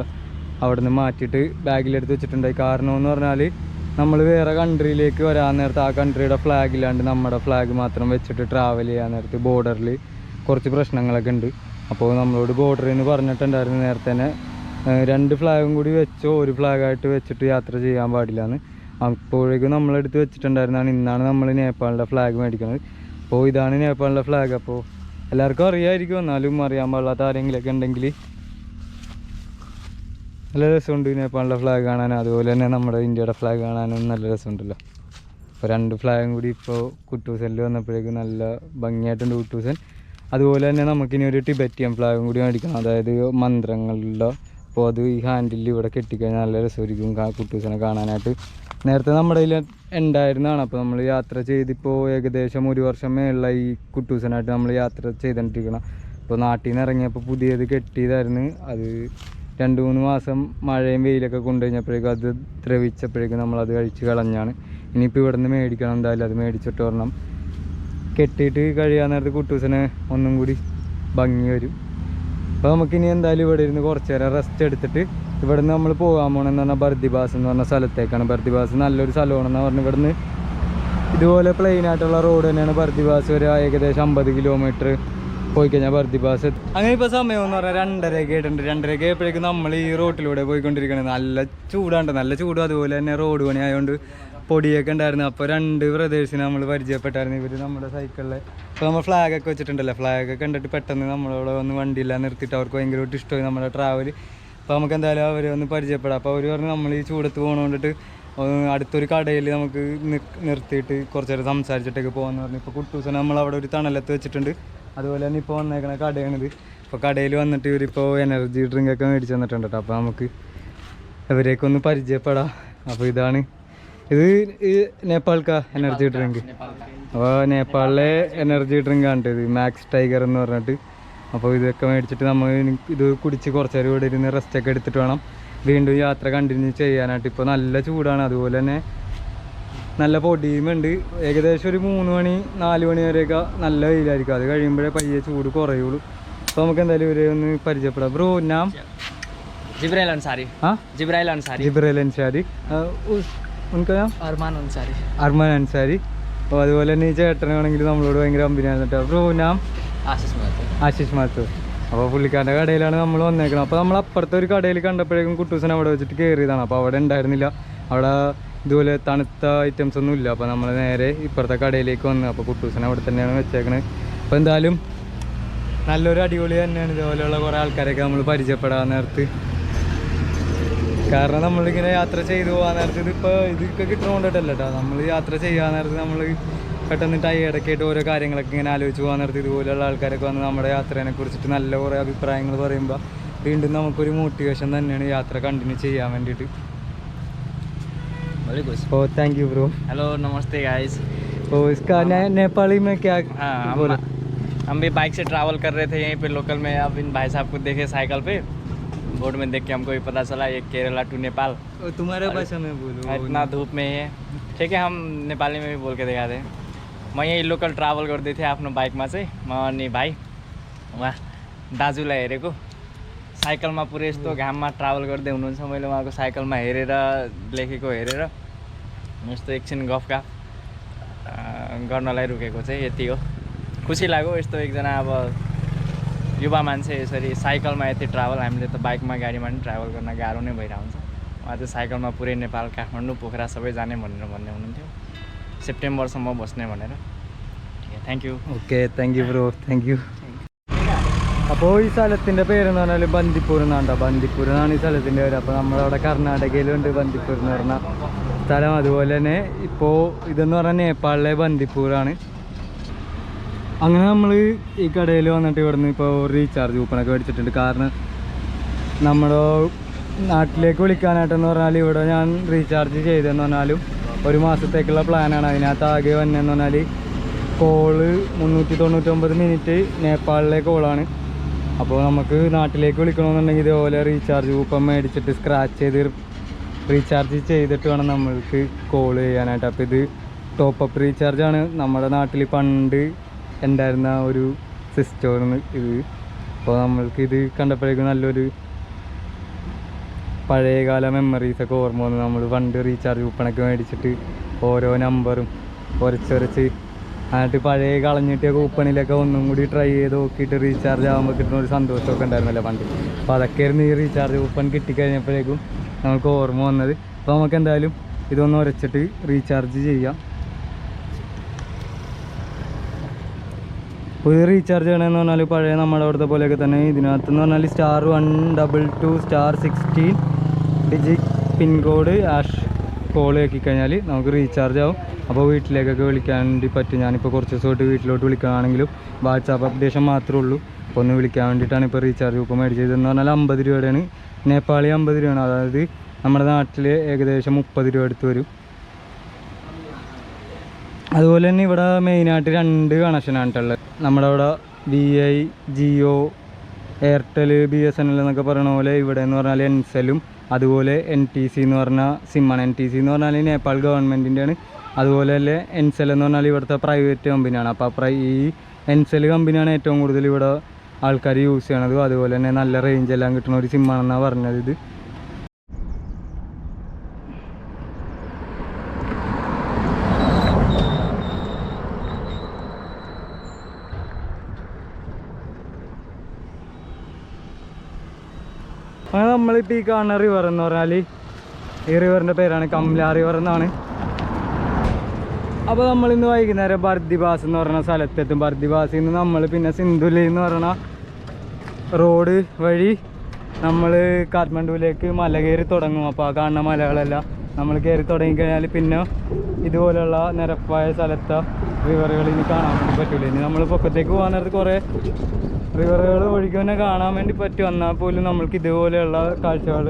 അവിടെ നിന്ന് മാറ്റിയിട്ട് ബാഗിലെടുത്ത് വെച്ചിട്ടുണ്ടായി. കാരണം എന്ന് പറഞ്ഞാൽ നമ്മൾ വേറെ കൺട്രിയിലേക്ക് വരാൻ നേരത്ത് ആ കൺട്രിയുടെ ഫ്ലാഗ് ഇല്ലാണ്ട് നമ്മുടെ ഫ്ലാഗ് മാത്രം വെച്ചിട്ട് ട്രാവൽ ചെയ്യാൻ നേരത്ത് ബോർഡറിൽ കുറച്ച് പ്രശ്നങ്ങളൊക്കെ ഉണ്ട്. അപ്പോൾ നമ്മളോട് ബോർഡറിൽ നിന്ന് പറഞ്ഞിട്ടുണ്ടായിരുന്നു നേരത്തെ തന്നെ 2 ഫ്ലാഗും കൂടി വെച്ചോ, ഒരു ഫ്ലാഗായിട്ട് വെച്ചിട്ട് യാത്ര ചെയ്യാൻ പാടില്ലാന്ന്. അപ്പോഴേക്കും നമ്മളെടുത്ത് വെച്ചിട്ടുണ്ടായിരുന്നതാണ്. ഇന്നാണ് നമ്മൾ നേപ്പാളിൻ്റെ ഫ്ലാഗ് മേടിക്കുന്നത്. അപ്പോൾ ഇതാണ് നേപ്പാളിൻ്റെ ഫ്ലാഗ്. അപ്പോൾ എല്ലാവർക്കും അറിയാമായിരിക്കും, എന്നാലും അറിയാൻ പാടില്ലാത്ത ആരെങ്കിലുമൊക്കെ ഉണ്ടെങ്കിൽ നല്ല രസമുണ്ട് നേപ്പാളിൻ്റെ ഫ്ലാഗ് കാണാൻ. അതുപോലെ തന്നെ നമ്മുടെ ഇന്ത്യയുടെ ഫ്ലാഗ് കാണാനും നല്ല രസമുണ്ടല്ലോ. അപ്പോൾ 2 ഫ്ലാഗും കൂടി ഇപ്പോൾ കുട്ടൂസനിൽ വന്നപ്പോഴേക്കും നല്ല ഭംഗിയായിട്ടുണ്ട് കുട്ടൂസൻ. അതുപോലെ തന്നെ നമുക്കിനി ഒരു ടിബറ്റിയൻ ഫ്ലാഗും കൂടി മേടിക്കണം, അതായത് മന്ത്രങ്ങളുടെ. അപ്പോൾ അത് ഈ ഹാൻഡിൽ ഇവിടെ കെട്ടിക്കഴിഞ്ഞാൽ നല്ല രസമായിരിക്കും കുട്ടൂസനെ കാണാനായിട്ട്. നേരത്തെ നമ്മുടെ കയ്യിൽ ഉണ്ടായിരുന്നതാണ്. അപ്പോൾ നമ്മൾ യാത്ര ചെയ്തിപ്പോൾ ഏകദേശം 1 വർഷം മേളിലായി ഈ കുട്ടൂസനായിട്ട് നമ്മൾ യാത്ര ചെയ്തുകൊണ്ടിരിക്കണം. അപ്പോൾ നാട്ടിൽ നിന്ന് ഇറങ്ങിയപ്പോൾ പുതിയത് കെട്ടിയതായിരുന്നു. അത് 2-3 മാസം മഴയും വെയിലൊക്കെ കൊണ്ടുകഴിഞ്ഞപ്പോഴേക്കും അത് ദ്രവിച്ചപ്പോഴേക്കും നമ്മളത് കഴിച്ച് കളഞ്ഞാണ്. ഇനിയിപ്പോൾ ഇവിടെ നിന്ന് മേടിക്കണം, എന്തായാലും അത് മേടിച്ചിട്ട് വരണം. കെട്ടിയിട്ട് കഴിയാൻ നേരത്ത് കുട്ടൂസനെ ഒന്നും കൂടി ഭംഗി വരും. അപ്പോൾ നമുക്കിനി എന്തായാലും ഇവിടെ ഇരുന്ന് കുറച്ച് നേരം റെസ്റ്റ് എടുത്തിട്ട് ഇവിടെ നിന്ന് നമ്മൾ പോകാൻ പോകണമെന്ന് പറഞ്ഞാൽ ബർദിബാസ് എന്ന് പറഞ്ഞ സ്ഥലത്തേക്കാണ്. ബർദിബാസ് നല്ലൊരു സ്ഥലമാണെന്ന് പറഞ്ഞ് ഇവിടെ നിന്ന് ഇതുപോലെ പ്ലെയിനായിട്ടുള്ള റോഡ് തന്നെയാണ് ബർദിബാസ് വരെ. ഏകദേശം 50 കിലോമീറ്റർ പോയി കഴിഞ്ഞാൽ ബർദിബാസ്. അങ്ങനെ ഇപ്പോൾ സമയം എന്ന് പറഞ്ഞാൽ 2:30 ആയിട്ടുണ്ട്. 2:30 ആയപ്പോഴേക്കും നമ്മൾ ഈ റോട്ടിലൂടെ പോയിക്കൊണ്ടിരിക്കുകയാണ്. നല്ല ചൂടാണ്ട്, നല്ല ചൂടും. അതുപോലെ തന്നെ റോഡ് പണി ആയതുകൊണ്ട് പൊടിയൊക്കെ ഉണ്ടായിരുന്നു. അപ്പോൾ 2 ബ്രദേഴ്സിനെ നമ്മൾ പരിചയപ്പെട്ടായിരുന്നു. ഇവർ നമ്മുടെ സൈക്കിളിൽ ഇപ്പോൾ നമ്മൾ ഫ്ലാഗൊക്കെ വെച്ചിട്ടുണ്ടല്ലോ, ഫ്ലാഗൊക്കെ കണ്ടിട്ട് പെട്ടെന്ന് നമ്മളവിടെ വന്ന് വണ്ടിയെല്ലാം നിർത്തിയിട്ട് അവർക്ക് ഭയങ്കരമായിട്ട് ഇഷ്ടമായി നമ്മുടെ ട്രാവൽ. അപ്പോൾ നമുക്ക് എന്തായാലും അവരെ ഒന്ന് പരിചയപ്പെടാം. അപ്പോൾ അവർ പറഞ്ഞു നമ്മൾ ഈ ചൂടത്ത് പോകണോണ്ടിട്ട് അടുത്തൊരു കടയിൽ നമുക്ക് നിർത്തിയിട്ട് കുറച്ച് നേരം സംസാരിച്ചിട്ടൊക്കെ പോകാമെന്ന് പറഞ്ഞു. ഇപ്പോൾ കുട്ടൂസനെ നമ്മളവിടെ ഒരു തണലത്ത് വെച്ചിട്ടുണ്ട്. അതുപോലെ തന്നെ ഇപ്പോൾ വന്നേക്കണ കടയാണിത്. അപ്പോൾ കടയിൽ വന്നിട്ട് ഇവരിപ്പോൾ എനർജി ഡ്രിങ്കൊക്കെ മേടിച്ച് തന്നിട്ടുണ്ട് കേട്ടോ. അപ്പോൾ നമുക്ക് ഇവരെയൊക്കെ ഒന്ന് പരിചയപ്പെടാം. അപ്പോൾ ഇത് നേപ്പാൾക്കാ എനർജി ഡ്രിങ്ക്. അപ്പോൾ നേപ്പാളിലെ എനർജി ഡ്രിങ്ക് ആണ് ഇത്, മാക്സ് ടൈഗർ എന്ന് പറഞ്ഞിട്ട്. അപ്പോൾ ഇതൊക്കെ മേടിച്ചിട്ട് നമ്മൾ ഇത് കുടിച്ച് കുറച്ച് നേരം ഇവിടെ ഇരുന്ന് റെസ്റ്റൊക്കെ എടുത്തിട്ട് വേണം വീണ്ടും യാത്ര കണ്ടിന്യൂ ചെയ്യാനായിട്ട്. ഇപ്പോൾ നല്ല ചൂടാണ്, അതുപോലെ തന്നെ നല്ല പൊടിയുമുണ്ട്. ഏകദേശം ഒരു 3 മണി 4 മണി വരെയൊക്കെ നല്ല വെയിലായിരിക്കും. അത് കഴിയുമ്പോഴേ പയ്യെ ചൂട് കുറയുള്ളൂ. അപ്പോൾ നമുക്ക് എന്തായാലും ഇവരെ ഒന്ന് പരിചയപ്പെടാം. ബ്രോ നാം जिब्राइल अंसारी। हाँ जिब्राइल अंसारी। जिब्राइल अंसारी। उनका नाम अरमान अंसारी। അർമാൻ അൻസാരി. അപ്പോൾ അതുപോലെ തന്നെ ഈ ചേട്ടനാണെങ്കിൽ നമ്മളോട് ഭയങ്കര അഭിനയാണ് കേട്ടോ. ബ്രോ നാം आशीष महतो। ആശിഷ് മാത്തൂർ. അപ്പോൾ പുള്ളിക്കാരൻ്റെ കടയിലാണ് നമ്മൾ വന്നേക്കണം. അപ്പോൾ നമ്മൾ അപ്പുറത്തെ ഒരു കടയിൽ കണ്ടപ്പോഴേക്കും കുട്ടൂസൻ അവിടെ വെച്ചിട്ട് കയറിയതാണ്. അപ്പോൾ അവിടെ ഉണ്ടായിരുന്നില്ല, അവിടെ ഇതുപോലെ തണുത്ത ഐറ്റംസ് ഒന്നും ഇല്ല. അപ്പോൾ നമ്മൾ നേരെ ഇപ്പുറത്തെ കടയിലേക്ക് വന്നു. അപ്പോൾ കുട്ടൂസൻ അവിടെ തന്നെയാണ് വെച്ചേക്കണത്. അപ്പോൾ എന്തായാലും നല്ലൊരു അടിപൊളി തന്നെയാണ് ഇതുപോലെയുള്ള കുറേ ആൾക്കാരൊക്കെ നമ്മൾ പരിചയപ്പെടാൻ നേരത്ത്. കാരണം നമ്മളിങ്ങനെ യാത്ര ചെയ്തു പോകാൻ നേരത്ത് ഇതിപ്പോൾ ഇതൊക്കെ കിട്ടണോണ്ടിട്ടല്ല കേട്ടോ. നമ്മൾ യാത്ര ചെയ്യാൻ നേരത്ത് നമ്മൾ പെട്ടെന്ന് ടയേർഡൊക്കെ ആയിട്ട് ഓരോ കാര്യങ്ങളൊക്കെ ഇങ്ങനെ ആലോചിച്ച് പോകാൻ നേരത്ത് ഇതുപോലെയുള്ള ആൾക്കാരൊക്കെ വന്ന് നമ്മുടെ യാത്രേനെ കുറിച്ചിട്ട് നല്ല കുറേ അഭിപ്രായങ്ങൾ പറയുമ്പോൾ വീണ്ടും നമുക്കൊരു മോട്ടിവേഷൻ തന്നെയാണ് യാത്ര കണ്ടിന്യൂ ചെയ്യാൻ വേണ്ടിയിട്ട്. ഓ താങ്ക് യു ബ്രോ. हेलो नमस्ते गाइस। ओ इसका नेपाली में क्या बोला? हम भी बाइक से ट्रैवल कर रहे थे यहीं पे लोकल में। अब इन भाई साहब को देखे साइकिल पे, बोर्ड में देख के हमको भी पता चला ये केरला टू नेपाल। तुम्हारे भाषा में बोलो। इतना धूप में है, ठीक है हम नेपाली में भी बोल के दिखा दें। म यही लोकल ट्राभल गर्दै थिएँ आफ्नो बाइकमा चाहिँ। म अनि भाइ उहाँ दाजुलाई हेरेको साइकलमा पुरै यस्तो घाममा ट्राभल गर्दै हुनुहुन्छ। मैले उहाँको साइकलमा हेरेर लेखेको हेरेर यस्तो एकछिन गफगाफ गर्नलाई रुकेको चाहिँ यति हो। खुसी लाग्यो यस्तो एकजना अब युवा मान्छे यसरी साइकलमा यति ट्राभल। हामीले त बाइकमा गाडीमा पनि ट्राभल गर्न गाह्रो नै भइरहेको हुन्छ। उहाँ चाहिँ साइकलमा पुरै नेपाल काठमाडौँ पोखरा सबै जाने भन्ने हुनुहुन्थ्यो। सेप्टेम्बरसम्म बस्ने भनेर। Thank you. Okay thank you bro, thank you. അപ്പോൾ ഈ സ്ഥലത്തിൻ്റെ പേരെന്ന് പറഞ്ഞാൽ ബന്ദിപ്പൂർ എന്നാണ്. ബന്ദിപ്പൂർ എന്നാണ് ഈ സ്ഥലത്തിൻ്റെ പേര്. അപ്പോൾ നമ്മളവിടെ കർണാടകയിലുണ്ട് ബന്ദിപ്പൂർ എന്ന് പറഞ്ഞ സ്ഥലം. അതുപോലെ തന്നെ ഇപ്പോൾ ഇതെന്ന് പറഞ്ഞാൽ നേപ്പാളിലെ ബന്ദിപ്പൂരാണ്. അങ്ങനെ നമ്മൾ ഈ കടയിൽ വന്നിട്ട് ഇവിടുന്ന് ഇപ്പോൾ റീചാർജ് കൂപ്പണൊക്കെ മേടിച്ചിട്ടുണ്ട്. കാരണം നമ്മുടെ നാട്ടിലേക്ക് വിളിക്കാനായിട്ടെന്ന് പറഞ്ഞാൽ ഇവിടെ ഞാൻ റീചാർജ് ചെയ്തതെന്ന് പറഞ്ഞാലും 1 മാസത്തേക്കുള്ള പ്ലാനാണ്. അതിനകത്ത് ആകെ വന്നതെന്ന് പറഞ്ഞാൽ കോള് 399 മിനിറ്റ് നേപ്പാളിലെ കോളാണ്. അപ്പോൾ നമുക്ക് നാട്ടിലേക്ക് വിളിക്കണമെന്നുണ്ടെങ്കിൽ ഇതേപോലെ റീചാർജ് കൂപ്പൺ മേടിച്ചിട്ട് സ്ക്രാച്ച് ചെയ്ത് റീചാർജ് ചെയ്തിട്ട് വേണം നമ്മൾക്ക് കോൾ ചെയ്യാനായിട്ട്. അപ്പോൾ ഇത് ടോപ്പപ്പ് റീചാർജാണ്. നമ്മുടെ നാട്ടിൽ പണ്ട് ഉണ്ടായിരുന്ന ഒരു സിസ്റ്റമാണ് ഇത്. അപ്പോൾ നമ്മൾക്ക് ഇത് കണ്ടപ്പോഴേക്കും നല്ലൊരു പഴയകാല മെമ്മറീസൊക്കെ ഓർമ്മ വന്നു. നമ്മൾ പണ്ട് റീചാർജ് കൂപ്പണൊക്കെ മേടിച്ചിട്ട് ഓരോ നമ്പറും ഉരച്ചുരച്ച് എന്നിട്ട് പഴയ കളഞ്ഞിട്ടിയ കൂപ്പണിലൊക്കെ ഒന്നും കൂടി ട്രൈ ചെയ്ത് നോക്കിയിട്ട് റീചാർജ് ആകുമ്പോൾ കിട്ടുന്ന ഒരു സന്തോഷമൊക്കെ ഉണ്ടായിരുന്നല്ലോ പണ്ട്. അപ്പോൾ അതൊക്കെയായിരുന്നു ഈ റീചാർജ് കൂപ്പൺ കിട്ടിക്കഴിഞ്ഞപ്പോഴേക്കും നമുക്ക് ഓർമ്മ വന്നത്. അപ്പോൾ നമുക്ക് എന്തായാലും ഇതൊന്ന് ഉരച്ചിട്ട് റീചാർജ് ചെയ്യാം. പുതിയ റീചാർജ് ചെയ്യണമെന്ന് പറഞ്ഞാൽ പഴയ നമ്മുടെ അവിടുത്തെ പോലെയൊക്കെ തന്നെ ഇതിനകത്തെന്ന് പറഞ്ഞാൽ *122*16 ഡിജിറ്റ് പിൻ കോഡ് കോൾ ആക്കിക്കഴിഞ്ഞാൽ നമുക്ക് റീചാർജ് ആവും. അപ്പോൾ വീട്ടിലേക്കൊക്കെ വിളിക്കാൻ വേണ്ടി പറ്റും. ഞാനിപ്പോൾ കുറച്ച് ദിവസമായിട്ട് വീട്ടിലോട്ട് വിളിക്കുകയാണെങ്കിലും വാട്സാപ്പ് അപ്ഡേഷൻ മാത്രമേ ഉള്ളൂ. അപ്പോൾ ഒന്ന് വിളിക്കാൻ വേണ്ടിയിട്ടാണ് ഇപ്പോൾ റീചാർജ് കൂപ്പൺ മേടിച്ചതെന്ന് പറഞ്ഞാൽ 50 രൂപയുടെയാണ്. നേപ്പാളി 50 രൂപയാണ്. അതായത് നമ്മുടെ നാട്ടിൽ ഏകദേശം 30 രൂപ അടുത്ത് വരും. അതുപോലെ തന്നെ ഇവിടെ മെയിനായിട്ട് 2 കണക്ഷനാണ് ഉള്ളത്. നമ്മുടെ അവിടെ VI, ജിയോ, എയർടെൽ, BSNL എന്നൊക്കെ പറയണ പോലെ ഇവിടെ എന്ന് പറഞ്ഞാൽ എൻസെലും അതുപോലെ NTC എന്ന് പറഞ്ഞ സിമ്മാണ്. NTC എന്ന് പറഞ്ഞാൽ നേപ്പാൾ ഗവൺമെൻറ്റിൻ്റെയാണ്. അതുപോലെ തന്നെ എൻസെൽ എന്ന് പറഞ്ഞാൽ ഇവിടുത്തെ പ്രൈവറ്റ് കമ്പനിയാണ്. അപ്പോൾ ഈ എൻസെൽ കമ്പനിയാണ് ഏറ്റവും കൂടുതൽ ഇവിടെ ആൾക്കാർ യൂസ് ചെയ്യണത്. അതുപോലെ തന്നെ നല്ല റേഞ്ച് എല്ലാം കിട്ടുന്ന ഒരു സിമ്മാണെന്നാണ് പറഞ്ഞത് ഇത്. അങ്ങനെ നമ്മളിപ്പോൾ ഈ കാണുന്ന റിവർ എന്ന് പറഞ്ഞാൽ ഈ റിവറിൻ്റെ പേരാണ് കംല റിവർ എന്നാണ്. അപ്പോൾ നമ്മളിന്ന് വൈകുന്നേരം ബർദിവാസ് എന്ന് പറയുന്ന സ്ഥലത്തെത്തും. ബർദിവാസിൽ നിന്ന് നമ്മൾ പിന്നെ സിന്ധുലി എന്ന് പറയുന്ന റോഡ് വഴി നമ്മൾ കാഠ്മണ്ഡുവിലേക്ക് മല കയറി തുടങ്ങും. അപ്പോൾ ആ കാണുന്ന മലകളെല്ലാം നമ്മൾ കയറി തുടങ്ങിക്കഴിഞ്ഞാൽ പിന്നെ ഇതുപോലെയുള്ള നിരപ്പായ സ്ഥലത്തെ റിവറുകൾ ഇനി കാണാൻ വേണ്ടി പറ്റില്ല. ഇനി നമ്മൾ പൊക്കത്തേക്ക് പോകാൻ നേരത്ത് കുറേ റിവറുകൾ ഒഴുകി തന്നെ കാണാൻ വേണ്ടി പറ്റും. എന്നാൽ പോലും നമ്മൾക്ക് ഇതുപോലെയുള്ള കാഴ്ചകൾ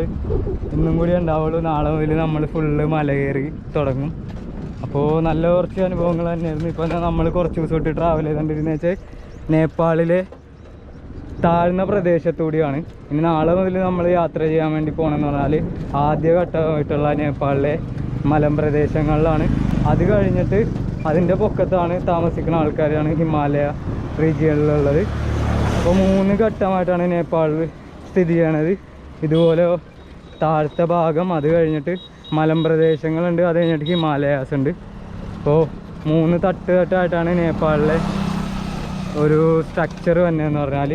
ഇന്നും കൂടി ഉണ്ടാവുള്ളൂ. നാളെ മുതൽ നമ്മൾ ഫുള്ള് മല കയറി തുടങ്ങും. അപ്പോൾ നല്ല കുറച്ച് അനുഭവങ്ങൾ തന്നെയായിരുന്നു. ഇപ്പോൾ നമ്മൾ കുറച്ച് ദിവസമായിട്ട് ട്രാവൽ ചെയ്തുകൊണ്ടിരുന്നത് വെച്ചാൽ നേപ്പാളിലെ താഴ്ന്ന പ്രദേശത്തുകൂടിയാണ്. ഇനി നാളെ മുതൽ നമ്മൾ യാത്ര ചെയ്യാൻ വേണ്ടി പോകണമെന്ന് പറഞ്ഞാൽ ആദ്യഘട്ടമായിട്ടുള്ള നേപ്പാളിലെ മലമ്പ്രദേശങ്ങളിലാണ്. അത് കഴിഞ്ഞിട്ട് അതിൻ്റെ പൊക്കത്താണ് താമസിക്കുന്ന ആൾക്കാരാണ് ഹിമാലയ റീജിയനിലുള്ളത്. അപ്പോൾ 3 ഘട്ടമായിട്ടാണ് നേപ്പാളിൽ സ്ഥിതി ചെയ്യണത്. ഇതുപോലെ താഴത്തെ ഭാഗം, അത് കഴിഞ്ഞിട്ട് മലമ്പ്രദേശങ്ങളുണ്ട്, അത് കഴിഞ്ഞിട്ട് ഹിമാലയാസ് ഉണ്ട്. അപ്പോൾ 3 തട്ടായിട്ടാണ് നേപ്പാളിലെ ഒരു സ്ട്രക്ചർ വന്നതെന്ന് പറഞ്ഞാൽ.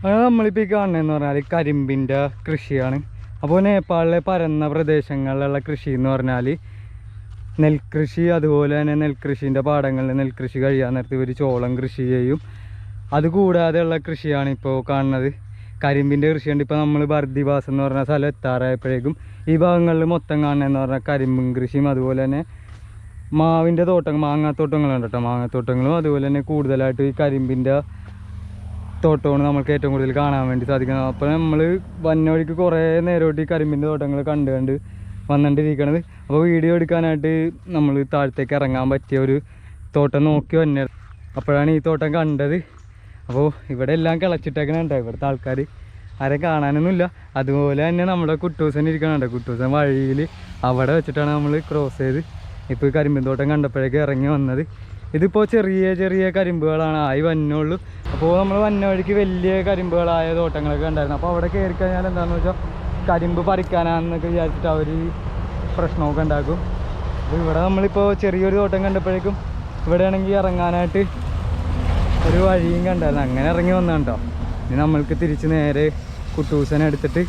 അത് നമ്മളിപ്പോൾ ഈ കാണുന്നതെന്ന് പറഞ്ഞാൽ കരിമ്പിൻ്റെ കൃഷിയാണ്. അപ്പോൾ നേപ്പാളിലെ പരന്ന പ്രദേശങ്ങളിലുള്ള കൃഷി എന്ന് പറഞ്ഞാൽ നെൽകൃഷി, അതുപോലെ തന്നെ നെൽകൃഷീൻ്റെ പാടങ്ങളിൽ നെൽകൃഷി കഴിയാൻ നേരത്ത് ഇവർ ചോളം കൃഷി ചെയ്യും. അതുകൂടാതെയുള്ള കൃഷിയാണ് ഇപ്പോൾ കാണുന്നത്. കരിമ്പിൻ്റെ കൃഷിയുണ്ട്. ഇപ്പോൾ നമ്മൾ ബർദിവാസ് എന്ന് പറഞ്ഞ സ്ഥലം എത്താറായപ്പോഴേക്കും ഈ ഭാഗങ്ങളിൽ മൊത്തം കാണുന്നതെന്ന് പറഞ്ഞാൽ കരിമ്പും കൃഷിയും, അതുപോലെ തന്നെ മാവിൻ്റെ തോട്ടങ്ങൾ, മാങ്ങാത്തോട്ടങ്ങളുണ്ട് കേട്ടോ. മാങ്ങാത്തോട്ടങ്ങളും അതുപോലെ തന്നെ കൂടുതലായിട്ട് ഈ കരിമ്പിൻ്റെ തോട്ടമാണ് നമ്മൾക്ക് ഏറ്റവും കൂടുതൽ കാണാൻ വേണ്ടി സാധിക്കുന്നത്. അപ്പോൾ നമ്മൾ വന്ന വഴിക്ക് കുറേ നേരമായിട്ട് ഈ കരിമ്പിൻ്റെ തോട്ടങ്ങൾ കണ്ട് വന്നുകൊണ്ടിരിക്കണത്. അപ്പോൾ വീഡിയോ എടുക്കാനായിട്ട് നമ്മൾ താഴത്തേക്ക് ഇറങ്ങാൻ പറ്റിയ ഒരു തോട്ടം നോക്കി വന്നെ. അപ്പോഴാണ് ഈ തോട്ടം കണ്ടത്. അപ്പോൾ ഇവിടെ എല്ലാം കിളച്ചിട്ടേക്കണുണ്ട്. ഇവിടുത്തെ ആൾക്കാർ ആരെ കാണാനൊന്നുമില്ല. അതുപോലെ തന്നെ നമ്മുടെ കുട്ടൂസൻ ഇരിക്കണുണ്ട്. കുട്ടൂസൻ വഴിയിൽ അവിടെ വെച്ചിട്ടാണ് നമ്മൾ ക്രോസ് ചെയ്ത് ഇപ്പോൾ ഈ കരിമ്പിൻ തോട്ടം കണ്ടപ്പോഴേക്ക് ഇറങ്ങി വന്നത്. ഇതിപ്പോൾ ചെറിയ ചെറിയ കരിമ്പുകളാണ് ആയി വന്നുള്ളൂ. അപ്പോൾ നമ്മൾ വന്ന വഴിക്ക് വലിയ കരിമ്പുകളായ തോട്ടങ്ങളൊക്കെ ഉണ്ടായിരുന്നു. അപ്പോൾ അവിടെ കയറി കഴിഞ്ഞാൽ എന്താണെന്ന് വെച്ചാൽ കരിമ്പ് പറിക്കാനാണെന്നൊക്കെ വിചാരിച്ചിട്ട് അവർ പ്രശ്നമൊക്കെ ഉണ്ടാക്കും. അപ്പോൾ ഇവിടെ നമ്മളിപ്പോൾ ചെറിയൊരു തോട്ടം കണ്ടപ്പോഴേക്കും ഇവിടെ ആണെങ്കിൽ ഇറങ്ങാനായിട്ട് ഒരു വഴിയും കണ്ടായിരുന്നു. അങ്ങനെ ഇറങ്ങി വന്നതാണ് കേട്ടോ. ഇനി നമ്മൾക്ക് തിരിച്ച് നേരെ കുട്ടൂസനെ എടുത്തിട്ട്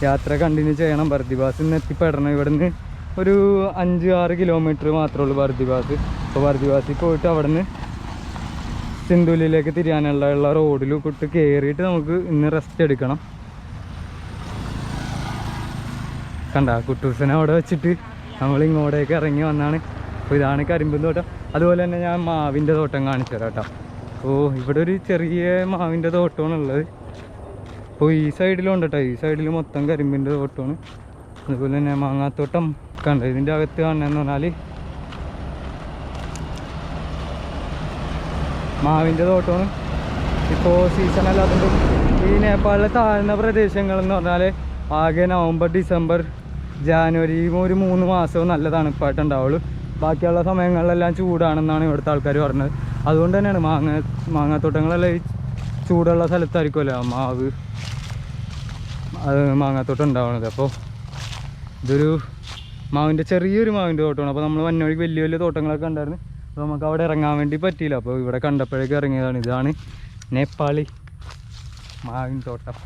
യാത്ര കണ്ടിന്യൂ ചെയ്യണം. ബർദിവാസ് നിന്ന് എത്തിപ്പെടണം. ഇവിടെ നിന്ന് ഒരു 5-6 കിലോമീറ്റർ മാത്രമേ ഉള്ളൂ ബർദിവാസ്. അപ്പോൾ ബർദിവാസിൽ പോയിട്ട് അവിടെ നിന്ന് സിന്ധുലിലേക്ക് തിരിയാനുള്ള റോഡിൽ കൂട്ട് കയറിയിട്ട് നമുക്ക് ഇന്ന് റെസ്റ്റ് എടുക്കണം. കണ്ട കുട്ടൂസനെ അവിടെ വെച്ചിട്ട് നമ്മൾ ഇങ്ങോട്ടേക്ക് ഇറങ്ങി വന്നാണ്. അപ്പോൾ ഇതാണ് കരിമ്പിൻ തോട്ടം. അതുപോലെ തന്നെ ഞാൻ മാവിൻ്റെ തോട്ടം കാണിച്ചു തരാം കേട്ടോ. അപ്പോൾ ഇവിടെ ഒരു ചെറിയ മാവിൻ്റെ തോട്ടമാണ് ഉള്ളത്. അപ്പോൾ ഈ സൈഡിലുണ്ട് കേട്ടോ. ഈ സൈഡിൽ മൊത്തം കരിമ്പിൻ്റെ തോട്ടമാണ്. അതുപോലെ തന്നെ മാങ്ങാത്തോട്ടം കണ്ട. ഇതിൻ്റെ അകത്ത് കാണുന്നതെന്ന് പറഞ്ഞാൽ മാവിൻ്റെ തോട്ടമാണ്. ഇപ്പോൾ സീസൺ അല്ലാത്തതുകൊണ്ട് ഈ നേപ്പാളിലെ താഴ്ന്ന പ്രദേശങ്ങളെന്ന് പറഞ്ഞാൽ ആകെ നവംബർ, ഡിസംബർ, ജാനുവരി ഒരു 3 മാസവും നല്ല തണുപ്പായിട്ടുണ്ടാവുള്ളൂ. ബാക്കിയുള്ള സമയങ്ങളിലെല്ലാം ചൂടാണെന്നാണ് ഇവിടുത്തെ ആൾക്കാർ പറഞ്ഞത്. അതുകൊണ്ട് തന്നെയാണ് മാങ്ങാത്തോട്ടങ്ങളെല്ലാം ഈ ചൂടുള്ള സ്ഥലത്തായിരിക്കുമല്ലോ മാവ്. മാങ്ങാത്തോട്ടം ഉണ്ടാവണത്. അപ്പോൾ ഇതൊരു മാവിൻ്റെ ചെറിയൊരു മാവിൻ്റെ തോട്ടമാണ്. അപ്പോൾ നമ്മൾ വന്ന വഴിക്ക് വലിയ വലിയ തോട്ടങ്ങളൊക്കെ ഉണ്ടായിരുന്നു. അപ്പോൾ നമുക്ക് അവിടെ ഇറങ്ങാൻ വേണ്ടി പറ്റിയില്ല. അപ്പോൾ ഇവിടെ കണ്ടപ്പോഴേക്ക് ഇറങ്ങിയതാണ്. ഇതാണ് നേപ്പാളി മാവിൻ തോട്ടം,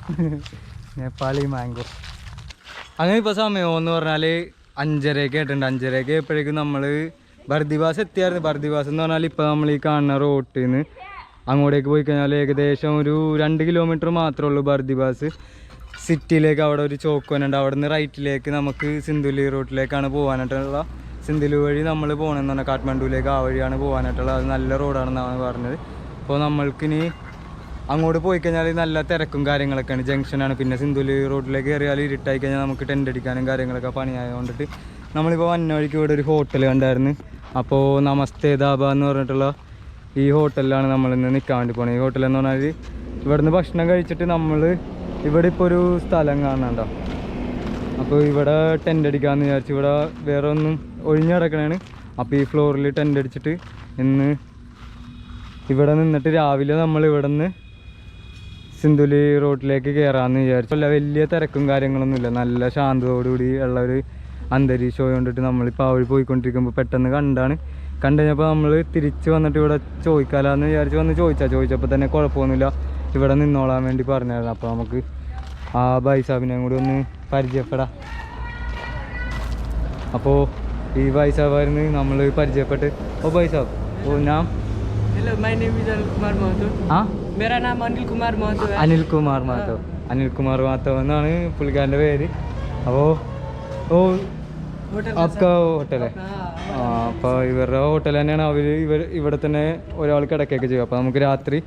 നേപ്പാളി മാംഗോ. അങ്ങനെ ഇപ്പോൾ സമയം എന്ന് പറഞ്ഞാൽ 5:30 ആയിട്ടുണ്ട്. 5:30 ആയപ്പോഴേക്കും നമ്മൾ ബർദിവാസ് എത്തിയായിരുന്നു. ബർദിവാസ് എന്ന് പറഞ്ഞാൽ ഇപ്പോൾ നമ്മൾ ഈ കാണുന്ന റോട്ടിൽ നിന്ന് അങ്ങോട്ടേക്ക് പോയി കഴിഞ്ഞാൽ ഏകദേശം ഒരു 2 കിലോമീറ്റർ മാത്രമേ ഉള്ളൂ ബർദിവാസ് സിറ്റിയിലേക്ക്. അവിടെ ഒരു ചോക്കോനുണ്ട്. അവിടെ നിന്ന് റൈറ്റിലേക്ക് നമുക്ക് സിന്ധുലി റോട്ടിലേക്കാണ് പോകാനായിട്ടുള്ള. സിന്ധുലി വഴി നമ്മൾ പോകണമെന്ന് പറഞ്ഞാൽ കാഠ്മണ്ഡുവിലേക്ക് ആ വഴിയാണ് പോകാനായിട്ടുള്ളത്. അത് നല്ല റോഡാണെന്നാണ് പറഞ്ഞത്. അപ്പോൾ നമ്മൾക്കിനി അങ്ങോട്ട് പോയി കഴിഞ്ഞാൽ നല്ല തിരക്കും കാര്യങ്ങളൊക്കെയാണ്. ജംഗ്ഷനാണ്. പിന്നെ സിന്ധുലി റോഡിലേക്ക് കയറിയാൽ ഇരുട്ടായി കഴിഞ്ഞാൽ നമുക്ക് ടെൻ്റ് അടിക്കാനും കാര്യങ്ങളൊക്കെ പണിയായതുകൊണ്ടിട്ട് നമ്മളിപ്പോൾ വന്ന വഴിക്ക് ഇവിടെ ഒരു ഹോട്ടൽ കണ്ടായിരുന്നു. അപ്പോൾ നമസ്തേ ധാബ എന്ന് പറഞ്ഞിട്ടുള്ള ഈ ഹോട്ടലിലാണ് നമ്മളിന്ന് നിൽക്കാൻ വേണ്ടി പോകുന്നത്. ഈ ഹോട്ടലെന്ന് പറഞ്ഞാൽ ഇവിടുന്ന് ഭക്ഷണം കഴിച്ചിട്ട് നമ്മൾ ഇവിടെ ഇപ്പോൾ ഒരു സ്ഥലം കാണണ്ട. അപ്പോൾ ഇവിടെ ടെൻ്റ് അടിക്കാമെന്ന് വിചാരിച്ചു. ഇവിടെ വേറെ ഒന്നും ഒഴിഞ്ഞു കിടക്കണതാണ്. അപ്പോൾ ഈ ഫ്ലോറിൽ ടെൻ്റ് അടിച്ചിട്ട് ഇന്ന് ഇവിടെ നിന്നിട്ട് രാവിലെ നമ്മൾ ഇവിടെ നിന്ന് സിന്ധുലി റോഡിലേക്ക് കയറാമെന്ന് വിചാരിച്ചു. അല്ല വലിയ തിരക്കും കാര്യങ്ങളൊന്നുമില്ല. നല്ല ശാന്തതയോടുകൂടി ഉള്ള ഒരു അന്തരീക്ഷം കൊണ്ടിട്ട് നമ്മളിപ്പോൾ ആ വഴി പോയിക്കൊണ്ടിരിക്കുമ്പോൾ പെട്ടെന്ന് കണ്ടു കഴിഞ്ഞപ്പോൾ നമ്മൾ തിരിച്ച് വന്നിട്ട് ഇവിടെ ചോദിക്കാമെന്ന് വിചാരിച്ച് വന്ന് ചോദിച്ചപ്പോൾ തന്നെ കുഴപ്പമൊന്നുമില്ല, ഇവിടെ നിന്നോളാൻ വേണ്ടി പറഞ്ഞായിരുന്നു. അപ്പോൾ നമുക്ക് ആ ബൈസാബിനെയും കൂടി ഒന്ന് പരിചയപ്പെടാം. അപ്പോൾ ഈ ബൈസാബായിരുന്നു നമ്മൾ പരിചയപ്പെട്ട്. ഓ ബൈസാബ്, ഓ ഞാൻ Hello, my name is Anil Kumar Mahato. ആ मेरा नाम अनिल कुमार महतो है. അനിൽകുമാർ മാധവ് എന്നാണ് പുള്ളിക്കാരൻ്റെ പേര്. അപ്പോൾ ഓ ആപ്കാ ഹോട്ടൽ ആ, അപ്പോൾ ഇവരുടെ ഹോട്ടൽ തന്നെയാണ്. ഇവിടെ തന്നെ ഒരാൾ കിടക്കുകയൊക്കെ ചെയ്യും. അപ്പോൾ നമുക്ക് രാത്രി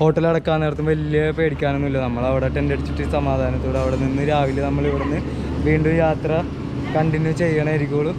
ഹോട്ടൽ അടക്കാൻ നേരത്തും വലിയ പേടിക്കാനൊന്നുമില്ല. നമ്മളവിടെ ടെൻ്റ് അടിച്ചിട്ട് സമാധാനത്തോടെ അവിടെ നിന്ന് രാവിലെ നമ്മൾ ഇവിടെ നിന്ന് വീണ്ടും യാത്ര കണ്ടിന്യൂ ചെയ്യണമായിരിക്കുള്ളൂ.